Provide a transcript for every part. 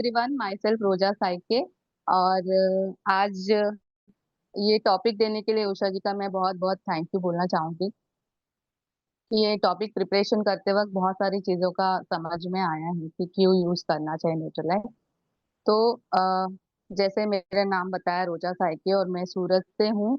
Everyone, my self रोजा साइके। और आज ये टॉपिक देने के लिए उषा जी का मैं बहुत बहुत थैंक यू बोलना चाहूंगी कि ये टॉपिक प्रिपरेशन करते वक्त बहुत सारी चीज़ों का समझ में आया है कि क्यों यूज़ करना चाहिए न्यूट्रलाइट। तो जैसे मेरा नाम बताया रोजा साइके और मैं सूरत से हूँ।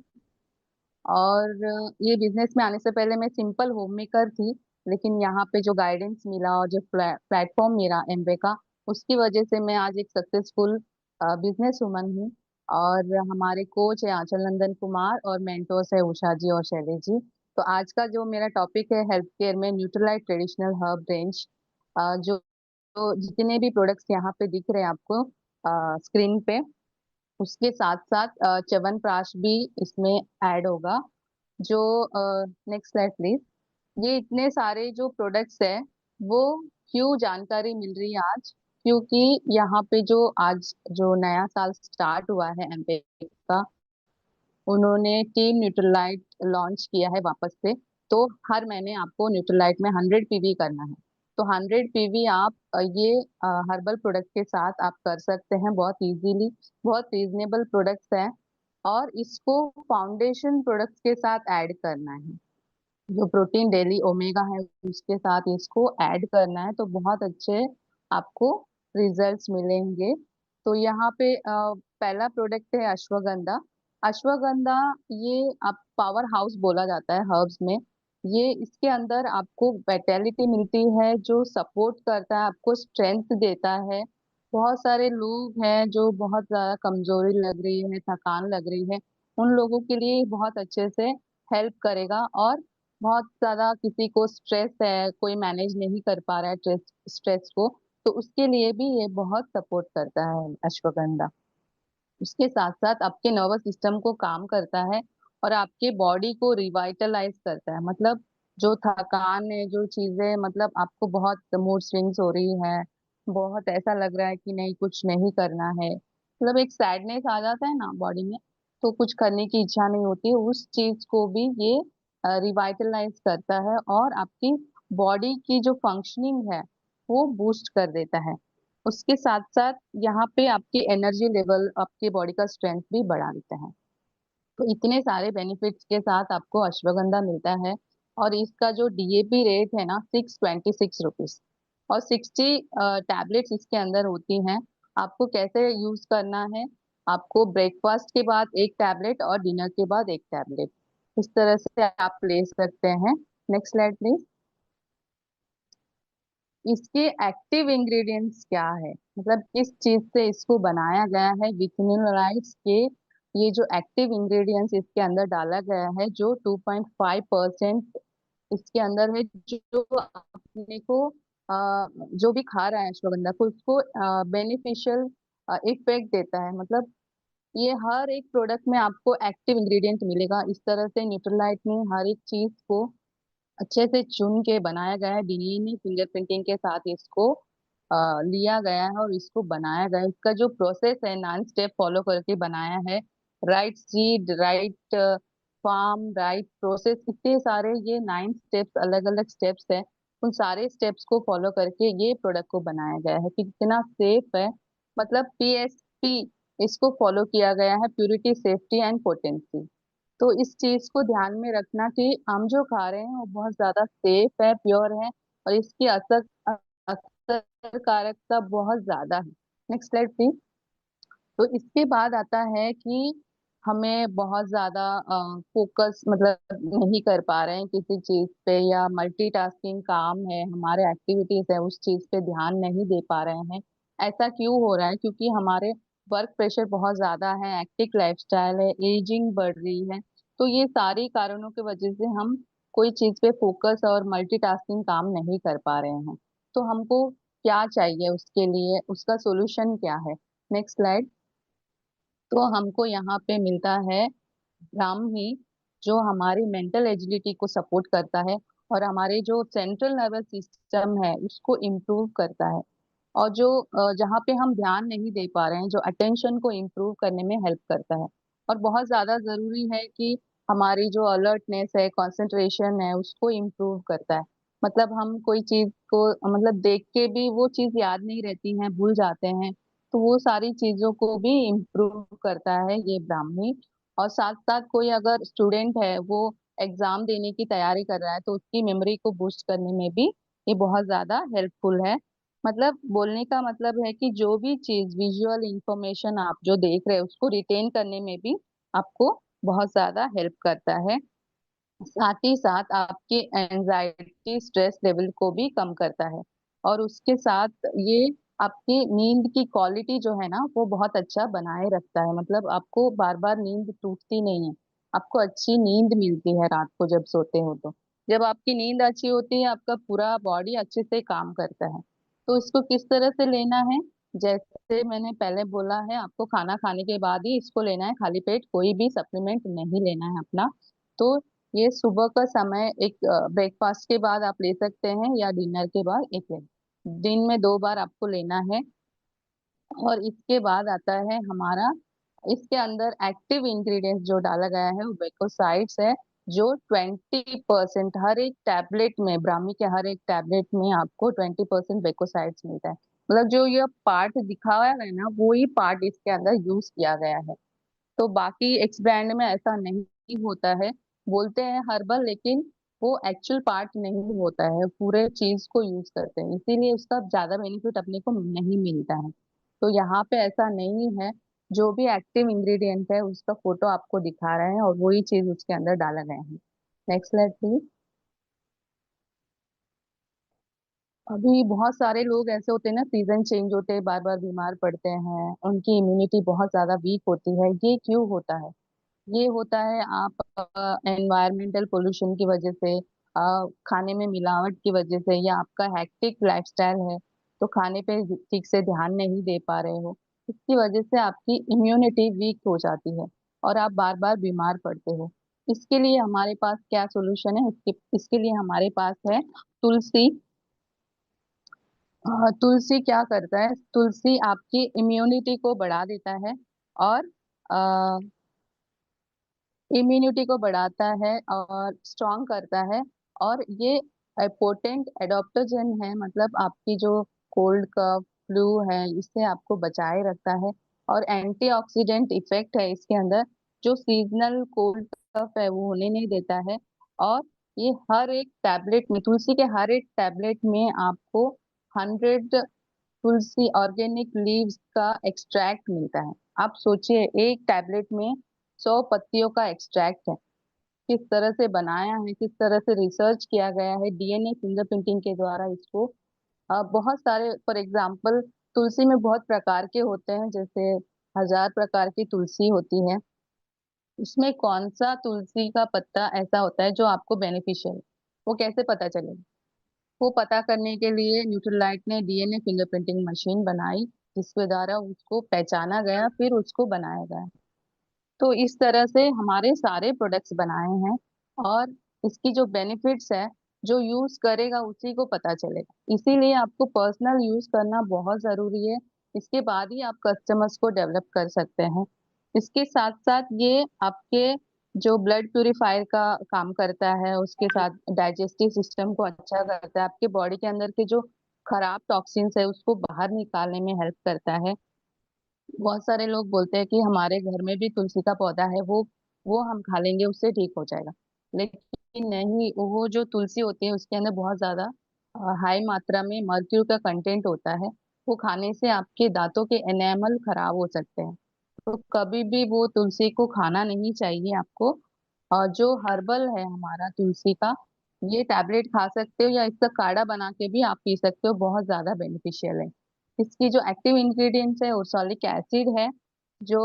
और ये बिजनेस में आने से पहले मैं सिंपल होम मेकर थी। लेकिन यहाँ पे जो गाइडेंस मिला और जो प्लेटफॉर्म मिला एमवे का, उसकी वजह से मैं आज एक सक्सेसफुल बिजनेस वुमन हूँ। और हमारे कोच है आंचल नंदन कुमार और मेंटोर्स है उषा जी और शैलेश जी। तो आज का जो मेरा टॉपिक है हेल्थ केयर में न्यूट्रलाइट ट्रेडिशनल हर्ब रेंज। जो जो जितने भी प्रोडक्ट्स यहाँ पे दिख रहे हैं आपको स्क्रीन पे, उसके साथ साथ च्यवनप्राश भी इसमें ऐड होगा। जो नेक्स्ट स्लाइड प्लीज। ये इतने सारे जो प्रोडक्ट्स है वो क्यों जानकारी मिल रही है आज, क्योंकि यहाँ पे जो आज जो नया साल स्टार्ट हुआ है एमपे का, उन्होंने टीम न्यूट्रलाइट लॉन्च किया है वापस से। तो हर महीने आपको न्यूट्रलाइट में 100 पीवी करना है। तो 100 पीवी आप ये हर्बल प्रोडक्ट के साथ आप कर सकते हैं बहुत इजीली। बहुत रीजनेबल प्रोडक्ट्स हैं। और इसको फाउंडेशन प्रोडक्ट्स के साथ ऐड करना है। जो प्रोटीन डेली ओमेगा है उसके साथ इसको ऐड करना है तो बहुत अच्छे आपको रिजल्ट्स मिलेंगे। तो यहाँ पे पहला प्रोडक्ट है अश्वगंधा। अश्वगंधा ये आप पावर हाउस बोला जाता है हर्ब्स में। ये इसके अंदर आपको विटेलिटी मिलती है, जो सपोर्ट करता है, आपको स्ट्रेंथ देता है। बहुत सारे लोग हैं जो बहुत ज्यादा कमजोरी लग रही है, थकान लग रही है, उन लोगों के लिए बहुत अच्छे से हेल्प करेगा। और बहुत ज्यादा किसी को स्ट्रेस है, कोई मैनेज नहीं कर पा रहा है स्ट्रेस को, तो उसके लिए भी ये बहुत सपोर्ट करता है अश्वगंधा। उसके साथ साथ आपके नर्वस सिस्टम को काम करता है और आपके बॉडी को रिवाइटलाइज करता है। मतलब जो थकान है, जो चीजें, मतलब आपको बहुत मूड स्विंग्स हो रही है, बहुत ऐसा लग रहा है कि नहीं कुछ नहीं करना है, मतलब एक सैडनेस आ जाता है ना बॉडी में, तो कुछ करने की इच्छा नहीं होती, उस चीज को भी ये रिवाइटलाइज करता है और आपकी बॉडी की जो फंक्शनिंग है वो बूस्ट कर देता है। उसके साथ साथ यहाँ पे आपकी एनर्जी लेवल, आपकी बॉडी का स्ट्रेंथ भी बढ़ा देता है। तो इतने सारे बेनिफिट्स के साथ आपको अश्वगंधा मिलता है। और इसका जो डीएपी रेट है ना, 626 रुपीज। और 60 टैबलेट्स इसके अंदर होती हैं। आपको कैसे यूज करना है, आपको ब्रेकफास्ट के बाद एक टैबलेट और डिनर के बाद एक टैबलेट, इस तरह से आप ले सकते हैं। Next slide please. इसके एक्टिव इंग्रेडिएंट्स क्या है, मतलब किस चीज से इसको बनाया गया है, विथिनिलाइट्स के ये जो एक्टिव इंग्रेडिएंट्स इसके अंदर डाला गया है, जो 2.5% इसके अंदर है, जो अपने को जो भी खा रहा है अश्वगंधा को, उसको बेनिफिशियल इफेक्ट देता है। मतलब ये हर एक प्रोडक्ट में आपको एक्टिव इंग्रेडिएंट मिलेगा। इस तरह से न्यूट्रलाइट में हर एक चीज को अच्छे से चुन के बनाया गया है, डीएनए फिंगरप्रिंटिंग के साथ इसको लिया गया है और इसको बनाया गया है। इसका जो प्रोसेस है 9 स्टेप फॉलो करके बनाया है। Right seed, right farm, right process, इतने सारे ये 9 स्टेप्स, अलग अलग स्टेप्स है। उन सारे स्टेप्स को फॉलो करके ये प्रोडक्ट को बनाया गया है कि कितना सेफ है। मतलब पीएसपी इसको फॉलो किया गया है, प्यूरिटी, सेफ्टी एंड पोटेंसी। तो इस चीज को ध्यान में रखना कि हम जो खा रहे हैं वो बहुत ज्यादा सेफ है, प्योर है, और इसकी असरकारकता बहुत ज्यादा है। Next slide please. तो इसके बाद आता है कि हमें बहुत ज्यादा फोकस मतलब नहीं कर पा रहे हैं किसी चीज पे, या मल्टीटास्किंग काम है, हमारे एक्टिविटीज है, उस चीज पे ध्यान नहीं दे पा रहे हैं। ऐसा क्यों हो रहा है? क्योंकि हमारे वर्क प्रेशर बहुत ज्यादा है, एक्टिव लाइफस्टाइल है, एजिंग बढ़ रही है। तो ये सारी कारणों की वजह से हम कोई चीज पे फोकस और मल्टीटास्किंग काम नहीं कर पा रहे हैं। तो हमको क्या चाहिए उसके लिए, उसका सोल्यूशन क्या है? Next slide. तो हमको यहाँ पे मिलता है ब्राह्मी, जो हमारी मेंटल एजिलिटी को सपोर्ट करता है और हमारे जो सेंट्रल नर्वस सिस्टम है उसको इम्प्रूव करता है। और जो जहाँ पे हम ध्यान नहीं दे पा रहे हैं, जो अटेंशन को इम्प्रूव करने में हेल्प करता है। और बहुत ज्यादा जरूरी है कि हमारी जो अलर्टनेस है, कंसंट्रेशन है, उसको इम्प्रूव करता है। मतलब हम कोई चीज को मतलब देख के भी वो चीज याद नहीं रहती है, भूल जाते हैं। तो वो सारी चीजों को भी इम्प्रूव करता है ये ब्राह्मी। और साथ साथ कोई अगर स्टूडेंट है वो एग्जाम देने की तैयारी कर रहा है तो उसकी मेमोरी को बूस्ट करने में भी ये बहुत ज्यादा हेल्पफुल है। मतलब बोलने का मतलब है कि जो भी चीज विजुअल इंफॉर्मेशन आप जो देख रहे हैं उसको रिटेन करने में भी आपको बहुत ज्यादा हेल्प करता है। साथ ही साथ आपके एंजाइटी स्ट्रेस लेवल को भी कम करता है। और उसके साथ ये आपकी नींद की क्वालिटी जो है ना वो बहुत अच्छा बनाए रखता है। मतलब आपको बार बार नींद टूटती नहीं है, आपको अच्छी नींद मिलती है रात को जब सोते हो तो। जब आपकी नींद अच्छी होती है आपका पूरा बॉडी अच्छे से काम करता है। तो इसको किस तरह से लेना है, जैसे मैंने पहले बोला है, आपको खाना खाने के बाद ही इसको लेना है, खाली पेट कोई भी सप्लीमेंट नहीं लेना है अपना। तो ये सुबह का समय एक ब्रेकफास्ट के बाद आप ले सकते हैं या डिनर के बाद एक ले। दिन में 2 बार आपको लेना है। और इसके बाद आता है हमारा, इसके अंदर एक्टिव इंग्रेडिएंट्स जो डाला गया है वो बेकोसाइड्स है। जो 20% हर एक टैबलेट में, ब्राह्मी के हर एक टैबलेट में आपको 20% बेकोसाइड्स मिलता है। मतलब जो ये पार्ट दिखा हुआ है ना वो ही पार्ट इसके अंदर यूज किया गया है। तो बाकी एक्स ब्रांड में ऐसा नहीं होता है। बोलते हैं हर्बल लेकिन वो एक्चुअल पार्ट नहीं होता है, पूरे चीज को यूज करते हैं इसीलिए उसका ज्यादा बेनिफिट अपने को नहीं मिलता है। तो यहाँ पे ऐसा नहीं है। जो भी एक्टिव इंग्रेडिएंट है उसका फोटो आपको दिखा रहे हैं और वही चीज उसके अंदर डाला गया है। Next slide please. अभी बहुत सारे लोग ऐसे होते हैं ना, सीजन चेंज होते हैं बार बार बीमार पड़ते हैं, उनकी इम्यूनिटी बहुत ज्यादा वीक होती है। ये क्यों होता है? ये होता है आप एनवायरमेंटल पोल्यूशन की वजह से, खाने में मिलावट की वजह से, या आपका हेक्टिक लाइफस्टाइल है तो खाने पे ठीक से ध्यान नहीं दे पा रहे हो। इसकी वजह से आपकी इम्यूनिटी वीक हो जाती है और आप बार बार बीमार पड़ते हो। इसके लिए हमारे पास क्या सोल्यूशन है? इसके लिए हमारे पास है तुलसी। तुलसी क्या करता है, तुलसी आपकी इम्यूनिटी को बढ़ा देता है और इम्यूनिटी को बढ़ाता है और स्ट्रॉन्ग करता है। और ये पोटेंट एडॉप्टोजन है, मतलब आपकी जो कोल्ड कफ फ्लू है इससे आपको बचाए रखता है। और एंटीऑक्सीडेंट इफेक्ट है इसके अंदर, जो सीजनल कोल्ड कफ है वो होने नहीं देता है। और ये हर एक टैबलेट में, तुलसी के हर एक टैबलेट में आपको 100 तुलसी ऑर्गेनिक लीव्स का एक्सट्रैक्ट मिलता है। आप सोचिए एक टैबलेट में 100 पत्तियों का एक्सट्रैक्ट है। किस तरह से बनाया है, किस तरह से रिसर्च किया गया है डीएनए फिंगरप्रिंटिंग के द्वारा इसको। बहुत सारे, फॉर एग्जांपल, तुलसी में बहुत प्रकार के होते हैं, जैसे 1000 प्रकार की तुलसी होती है। उसमें कौन सा तुलसी का पत्ता ऐसा होता है जो आपको बेनिफिशियल, वो कैसे पता चलेगा? वो पता करने के लिए न्यूट्रलाइट ने डीएनए फिंगरप्रिंटिंग मशीन बनाई, जिसके द्वारा उसको पहचाना गया फिर उसको बनाया गया। तो इस तरह से हमारे सारे प्रोडक्ट्स बनाए हैं। और इसकी जो बेनिफिट्स है, जो यूज करेगा उसी को पता चलेगा, इसीलिए आपको पर्सनल यूज करना बहुत जरूरी है। इसके बाद ही आप कस्टमर्स को डेवलप कर सकते हैं। इसके साथ साथ ये आपके जो ब्लड प्यूरिफायर का काम करता है, उसके साथ डाइजेस्टिव सिस्टम को अच्छा करता है, आपके बॉडी के अंदर के जो खराब टॉक्सिन्स है उसको बाहर निकालने में हेल्प करता है। बहुत सारे लोग बोलते हैं कि हमारे घर में भी तुलसी का पौधा है, वो हम खा लेंगे उससे ठीक हो जाएगा। लेकिन नहीं, वो जो तुलसी होती है उसके अंदर बहुत ज्यादा हाई मात्रा में मर्क्यूरी का कंटेंट होता है। वो खाने से आपके दांतों के एनेमल खराब हो सकते हैं। तो कभी भी वो तुलसी को खाना नहीं चाहिए आपको। और जो हर्बल है हमारा तुलसी का, ये टैबलेट खा सकते हो या इसका काढ़ा बना के भी आप पी सकते हो, बहुत ज्यादा बेनिफिशियल है। इसकी जो एक्टिव इंग्रेडिएंट्स है ओर्सोलिक एसिड है, जो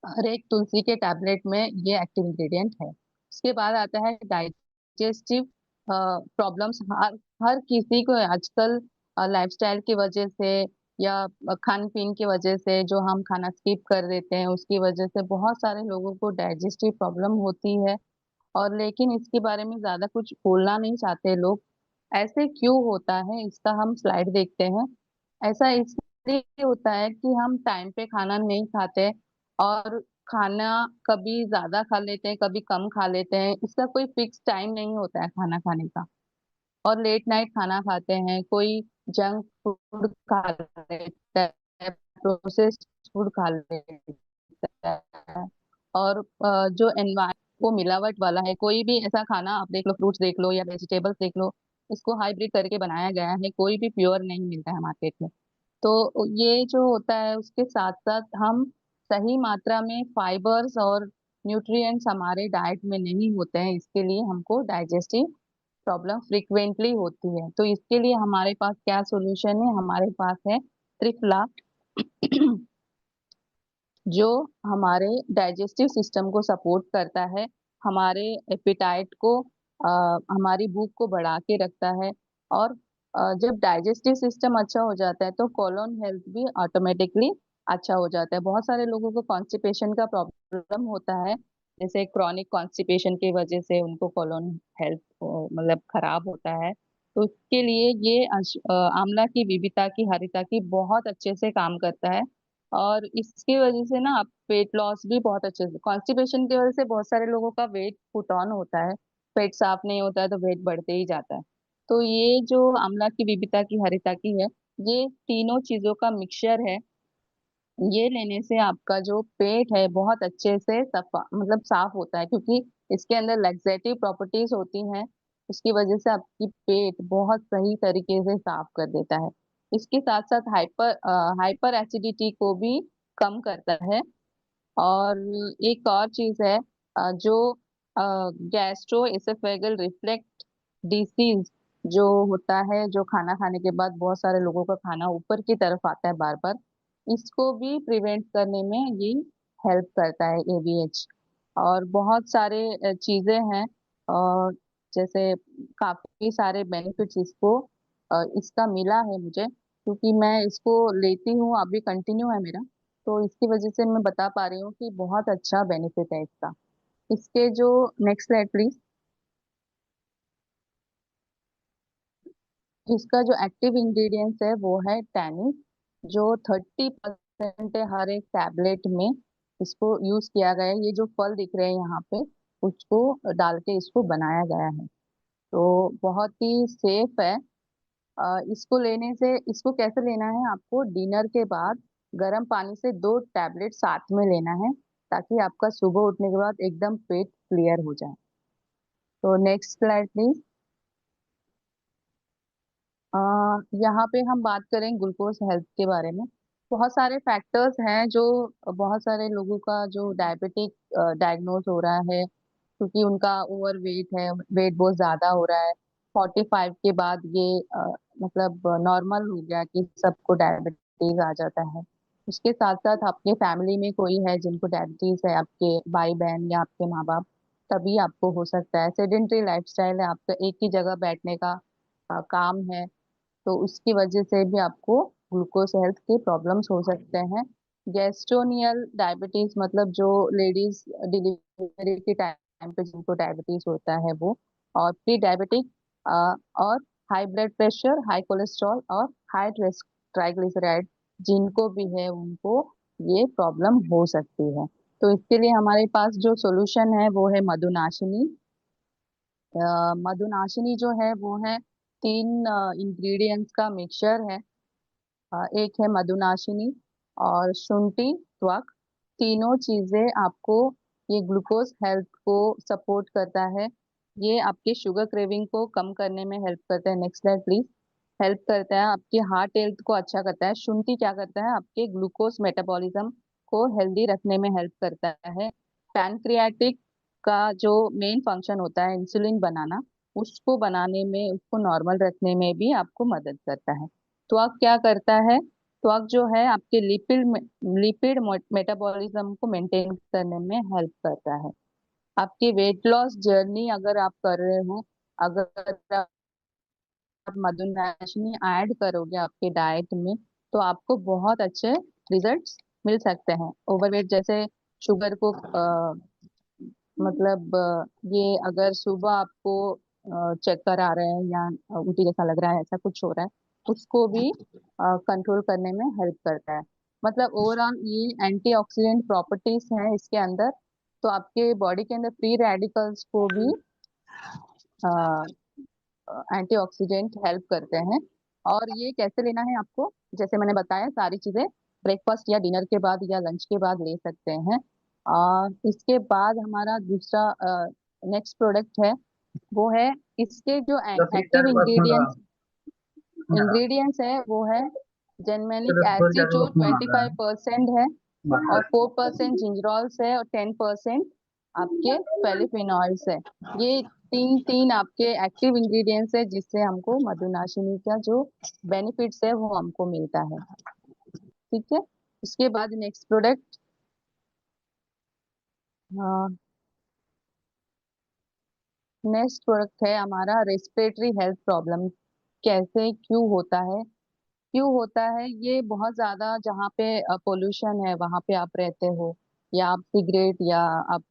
हर एक तुलसी के टैबलेट में ये एक्टिव इंग्रेडिएंट है। उसके बाद आता है डाइजेस्टिव प्रॉब्लम्स। हर हर किसी को आजकल लाइफस्टाइल की वजह से या खान पीन की वजह से, जो हम खाना स्किप कर देते हैं उसकी वजह से बहुत सारे लोगों को डाइजेस्टिव प्रॉब्लम होती है। और लेकिन इसके बारे में ज्यादा कुछ बोलना नहीं चाहते लोग। ऐसे क्यों होता है इसका हम स्लाइड देखते हैं। ऐसा इसलिए होता है कि हम टाइम पे खाना नहीं खाते और खाना कभी ज्यादा खा लेते हैं कभी कम खा लेते हैं, इसका कोई फिक्स टाइम नहीं होता है खाना खाने का। और लेट नाइट खाना खाते हैं, कोई जंक फूड खा लेता है, प्रोसेस्ड फूड खा लेता है। और जो एनवायरमेंट वो मिलावट वाला है, कोई भी ऐसा खाना आप देख लो, फ्रूट्स देख लो या वेजिटेबल्स देख लो, इसको हाइब्रिड करके बनाया गया है, कोई भी प्योर नहीं मिलता है मार्केट में। तो ये जो होता है, उसके साथ साथ हम सही मात्रा में फाइबर्स और न्यूट्रिएंट्स हमारे डाइट में नहीं होते हैं, इसके लिए हमको डाइजेस्टिव प्रॉब्लम फ्रिक्वेंटली होती है। तो इसके लिए हमारे पास क्या सोल्यूशन है? हमारे पास है त्रिफला जो हमारे डाइजेस्टिव सिस्टम को सपोर्ट करता है, हमारे एपिटाइट को, हमारी भूख को बढ़ा के रखता है। और जब डाइजेस्टिव सिस्टम अच्छा हो जाता है तो कोलोन हेल्थ भी ऑटोमेटिकली अच्छा हो जाता है। बहुत सारे लोगों को कॉन्स्टिपेशन का प्रॉब्लम होता है, जैसे क्रॉनिक कॉन्स्टिपेशन की वजह से उनको कोलोन हेल्थ मतलब खराब होता है। तो इसके लिए ये आंवला की विविता की हरिता की बहुत अच्छे से काम करता है। और इसकी वजह से ना आप वेट लॉस भी बहुत अच्छे से, कॉन्स्टिपेशन की वजह से बहुत सारे लोगों का वेट पुट ऑन होता है, पेट साफ नहीं होता है तो वेट बढ़ते ही जाता है। तो ये जो आंवला की विविता की हरिता की है, ये तीनों चीजों का मिक्सचर है। ये लेने से आपका जो पेट है बहुत अच्छे से सफा मतलब साफ होता है, क्योंकि इसके अंदर लैक्सेटिव प्रॉपर्टीज होती हैं। उसकी वजह से आपकी पेट बहुत सही तरीके से साफ कर देता है। इसके साथ साथ हाइपर एसिडिटी को भी कम करता है। और एक और चीज है, जो गैस्ट्रो एसोफेगल रिफ्लेक्ट डिसीज जो होता है, जो खाना खाने के बाद बहुत सारे लोगों का खाना ऊपर की तरफ आता है बार बार, इसको भी प्रिवेंट करने में ये हेल्प करता है एवीएच। और बहुत सारे चीजें हैं, और जैसे काफी सारे बेनिफिट्स इसको इसका मिला है मुझे, क्योंकि मैं इसको लेती हूँ, अभी कंटिन्यू है मेरा। तो इसकी वजह से मैं बता पा रही हूँ कि बहुत अच्छा बेनिफिट है इसका। इसके जो नेक्स्ट स्लाइड प्लीज। इसका जो एक्टिव इंग्रेडिएंट्स है वो है टैनिन, जो 30% है हर एक टैबलेट में। इसको यूज किया गया है, ये जो फल दिख रहे हैं यहाँ पे उसको डाल के इसको बनाया गया है। तो बहुत ही सेफ है। इसको लेने से, इसको कैसे लेना है, आपको डिनर के बाद गर्म पानी से 2 टैबलेट साथ में लेना है, ताकि आपका सुबह उठने के बाद एकदम पेट क्लियर हो जाए। तो नेक्स्ट स्लाइड प्लीज। यहाँ पे हम बात करें ग्लूकोज हेल्थ के बारे में। बहुत सारे फैक्टर्स हैं जो बहुत सारे लोगों का जो डायबिटिक डायग्नोज हो रहा है, क्योंकि उनका ओवर वेट है, वेट बहुत ज्यादा हो रहा है। 45 के बाद ये मतलब नॉर्मल हो गया कि सबको डायबिटीज आ जाता है। उसके साथ साथ आपके फैमिली में कोई है जिनको डायबिटीज है, आपके भाई बहन या आपके माँ बाप, तभी आपको हो सकता है। सेडेंट्री लाइफस्टाइल है आपका, एक ही जगह बैठने का काम है, तो उसकी वजह से भी आपको ग्लूकोज हेल्थ के प्रॉब्लम्स हो सकते हैं। गैस्ट्रोनियल डायबिटीज मतलब जो लेडीज डिलीवरी के टाइम पे जिनको डायबिटीज होता है वो, और प्री डायबिटिक, और high blood pressure, high cholesterol और हाई ट्राइग्लिसराइड जिनको भी है उनको ये प्रॉब्लम हो सकती है। तो इसके लिए हमारे पास जो सॉल्यूशन है वो है मधुनाशिनी। मधुनाशिनी जो है वो है 3 इंग्रेडिएंट्स का मिक्सचर है। एक है मधुनाशिनी और शुंठी, त्वक। तीनों चीजें आपको, ये ग्लूकोज हेल्थ को सपोर्ट करता है, ये आपके शुगर क्रेविंग को कम करने में हेल्प करता है। Next slide please. हेल्प करता है आपकी हार्ट हेल्थ को अच्छा करता है। शुंठी क्या करता है, आपके ग्लूकोज मेटाबॉलिज्म को हेल्दी रखने में हेल्प करता है। पैनक्रियाटिक का जो मेन फंक्शन होता है इंसुलिन बनाना, उसको बनाने में, उसको नॉर्मल रखने में भी आपको मदद करता है। त्वक क्या करता है, त्वक जो है आपके लिपिड मेटाबॉलिज्म को मेंटेन करने में हेल्प करता है। आपकी वेट लॉस जर्नी अगर आप कर रहे हो, अगर आप मधुनाशनी ऐड करोगे आपके डाइट में, तो आपको बहुत अच्छे रिजल्ट्स मिल सकते हैं। ओवरवेट जैसे शुगर को मतलब ये अगर सुबह आपको चक्कर आ रहे हैं या उल्टी जैसा लग रहा है, ऐसा कुछ हो रहा है, उसको भी कंट्रोल करने में हेल्प करता है। मतलब ओवरऑल ये एंटीऑक्सीडेंट प्रॉपर्टीज हैं इसके अंदर, तो आपके बॉडी के अंदर फ्री रेडिकल्स को भी एंटीऑक्सीडेंट हेल्प करते हैं। और ये कैसे लेना है आपको, जैसे मैंने बताया सारी चीजें, ब्रेकफास्ट या डिनर के बाद या लंच के बाद ले सकते हैं। इसके बाद हमारा दूसरा नेक्स्ट प्रोडक्ट है, वो है इसके जो The free active time work on ingredients ingredients है वो है जेनमेनिक the full एसिड time जो work on 25% है, the और 4% जिंजरॉल्स है, और 10% आपके फेलिफिनॉल्स है। ये तीन तीन आपके एक्टिव इंग्रेडिएंट्स है जिससे हमको मधुनाशिनी का जो बेनिफिट्स है वो हमको मिलता है। ठीक है। उसके बाद नेक्स्ट प्रोडक्ट, नेक्स्ट प्रोडक्ट है हमारा रेस्पिरेटरी हेल्थ प्रॉब्लम। कैसे, क्यों होता है? क्यों होता है? ये बहुत ज्यादा जहाँ पे पोल्यूशन है वहां पे आप रहते हो, या आप सिगरेट या आप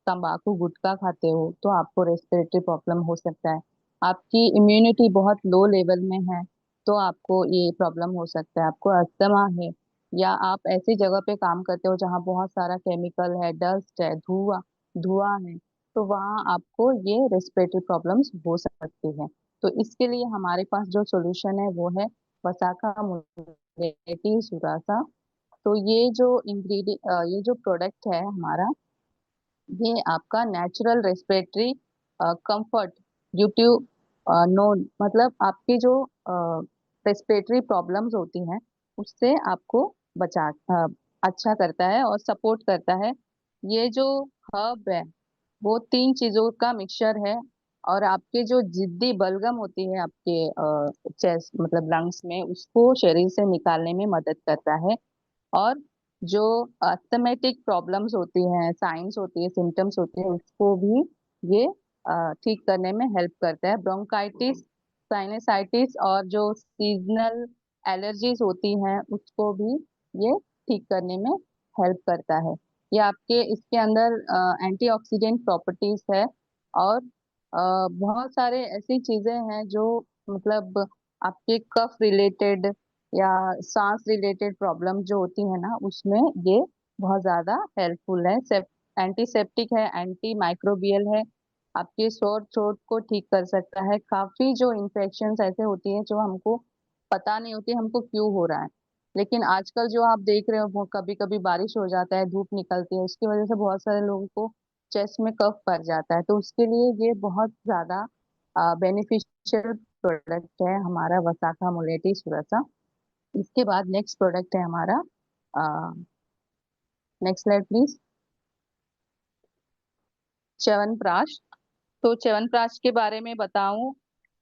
तंबाकू गुटखा खाते हो, तो आपको रेस्पिरेटरी प्रॉब्लम हो सकता है। आपकी इम्यूनिटी बहुत लो लेवल में है तो आपको ये प्रॉब्लम हो सकता है। आपको अस्थमा है, या आप ऐसी जगह पे काम करते हो जहाँ बहुत सारा केमिकल है, डस्ट है, धुआं धुआं है, तो वहाँ आपको ये रेस्पिरेटरी प्रॉब्लम्स हो सकती है। तो इसके लिए हमारे पास जो सोल्यूशन है वो है वसाखा मुलेटी सुरासा। तो ये जो इंग्रेडिएंट, ये जो प्रोडक्ट है हमारा, ये आपका natural respiratory comfort due to none, मतलब आपकी जो रेस्पिरेटरी प्रॉब्लम्स होती हैं उससे आपको बचा अच्छा करता है और सपोर्ट करता है। ये जो हर्ब है वो तीन चीजों का मिक्सचर है, और आपके जो जिद्दी बलगम होती है आपके चेस्ट मतलब लंग्स में, उसको शरीर से निकालने में मदद करता है। और जो अस्थमेटिक प्रॉब्लम्स होती हैं, साइंस होती है, सिम्टम्स होते हैं, उसको भी ये ठीक करने में हेल्प करता है। ब्रोंकाइटिस, साइनसाइटिस और जो सीजनल एलर्जीज होती हैं उसको भी ये ठीक करने में हेल्प करता है। ये आपके इसके अंदर एंटीऑक्सीडेंट प्रॉपर्टीज है, और बहुत सारे ऐसी चीजें हैं जो मतलब आपके कफ रिलेटेड या सांस रिलेटेड प्रॉब्लम जो होती है ना, उसमें ये बहुत ज्यादा हेल्पफुल है। एंटीसेप्टिक है, एंटी माइक्रोबियल है, आपके सोर थ्रोट को ठीक कर सकता है। काफी जो इन्फेक्शंस ऐसे होती है जो हमको पता नहीं होती हमको क्यों हो रहा है, लेकिन आजकल जो आप देख रहे हो वो कभी कभी बारिश हो जाता है, धूप निकलती है, उसकी वजह से बहुत सारे लोगों को चेस्ट में कफ पड़ जाता है। तो उसके लिए ये बहुत ज्यादा बेनिफिशियल प्रोडक्ट है हमारा वसाखा मुलेटी सुरसा। इसके बाद नेक्स्ट प्रोडक्ट है हमारा, नेक्स्ट स्लाइड प्लीज, च्यवनप्राश। तो च्यवनप्राश के बारे में बताऊं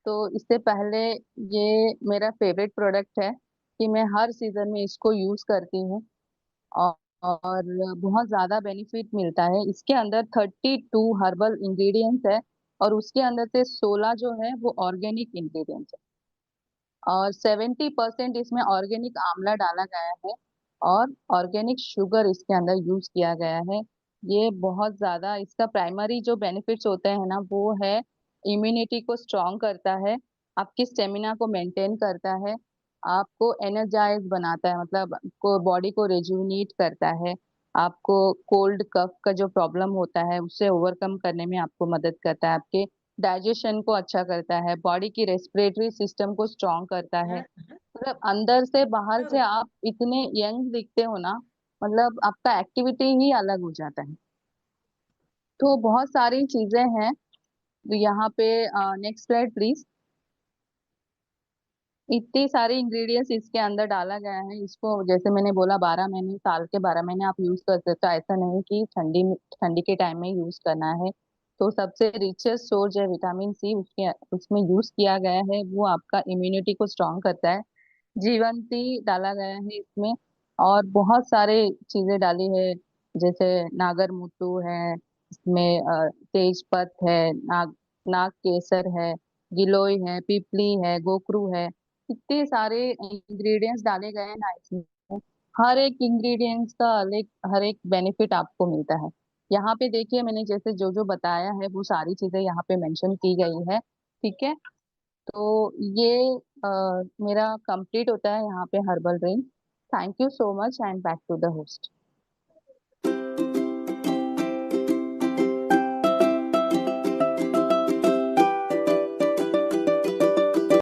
तो इससे पहले, ये मेरा फेवरेट प्रोडक्ट है कि मैं हर सीजन में इसको यूज करती हूँ, और, और बहुत ज्यादा बेनिफिट मिलता है। इसके अंदर 32 हर्बल इंग्रेडिएंट्स है, और उसके अंदर से 16 जो है वो ऑर्गेनिक इंग्रेडिएंट्स है, और 70% इसमें ऑर्गेनिक आंवला डाला गया है, और ऑर्गेनिक शुगर इसके अंदर यूज किया गया है। ये बहुत ज्यादा इसका प्राइमरी जो बेनिफिट्स होते हैं ना वो है इम्यूनिटी को स्ट्रॉन्ग करता है, आपकी स्टेमिना को मेंटेन करता है, आपको एनर्जाइज बनाता है, मतलब को बॉडी को रेजुविनेट करता है, आपको कोल्ड कफ का जो प्रॉब्लम होता है उससे ओवरकम करने में आपको मदद करता है, आपके डाइजेशन को अच्छा करता है, बॉडी की रेस्पिरेटरी सिस्टम को स्ट्रॉन्ग करता है। मतलब अंदर से बाहर से आप इतने यंग दिखते हो ना, मतलब आपका एक्टिविटी ही अलग हो जाता है। तो बहुत सारी चीजें हैं। तो यहाँ पे नेक्स्ट स्लाइड प्लीज। इतनी सारी इंग्रेडिएंट्स इसके अंदर डाला गया है, इसको जैसे मैंने बोला 12 महीने, साल के 12 महीने आप यूज कर सकते हो, ऐसा नहीं कि ठंडी के टाइम में यूज करना है। तो सबसे रिचेस्ट सोर्स है विटामिन सी, उसके उसमें यूज किया गया है, वो आपका इम्यूनिटी को स्ट्रॉन्ग करता है। जीवंती डाला गया है इसमें, और बहुत सारे चीजें डाली है, जैसे नागर मुतु है इसमें, तेजपत है, नाग केसर है, गिलोय है, पिपली है, गोकरू है। इतने सारे इंग्रेडिएंट्स डाले गए हैं ना इसमें, हर एक इंग्रेडिएंट्स का अलग हर एक बेनिफिट आपको मिलता है। यहाँ पे देखिए मैंने जैसे जो जो बताया है वो सारी चीजें यहाँ पे मेंशन की गई है। ठीक है। तो ये मेरा कंप्लीट होता है यहाँ पे herbal drink. Thank you so much and back to the host.